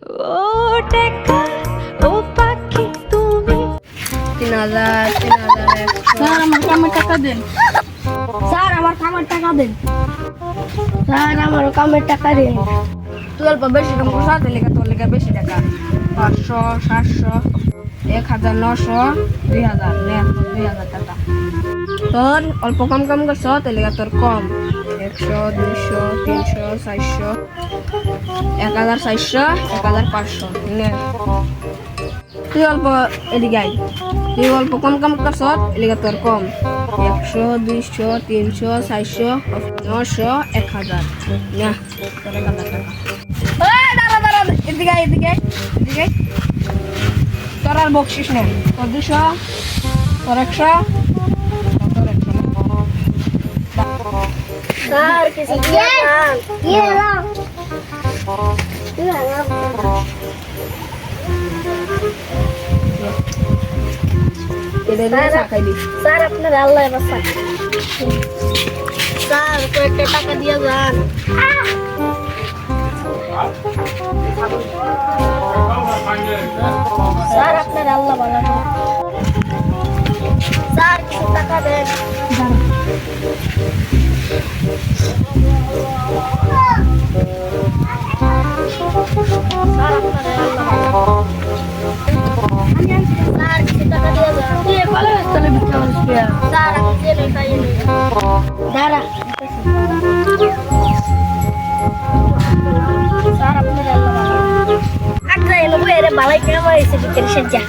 ও টেকা ও পাখি তুমি 3000 3000 স্যার আমার কামের টাকা দেন। স্যার আমার কামের টাকা দেন। স্যার আমার কামের টাকা দিন। তুই অল্প বেশি কাম করছ তাহলে লেগে তোর লেগে বেশি টাকা 500 700 1900 2000 নে 2000 টাকা তোর অল্প কম কাম করছ তাহলে তোর কম 100 200 300 400 1400 1500 নে তুই অল্প এদিকে আয় তুই অল্প কম কাম করছ এদিকে তোর কম 100 200 300 400 900 1000 না তোর 1000 টাকা দাঁড়া দাঁড়া এদিকে এদিকে এদিকে তোর আর বকশিস নেই তোর 200 তোর 100 তোর 100 স্যার কিছু দিয়ে দাও স্যার আপনার আল্লাহ বাসা স্যার কয়েকটা টাকা দিয়ে যান স্যার আপনার আল্লাহ ভালো স্যার কিছু টাকা দেন স্যার আপনার আল্লাহ স্যার কিছু টাকা দিয়ে যান ভালো তাহলে বিক্রি করছি স্যার আমি জেনে তাই দাঁড়া স্যার আপনার আল্লাহ ভালো আচ্ছা এলো এর বালাই কেমন হয়েছে বিক্রি সেজা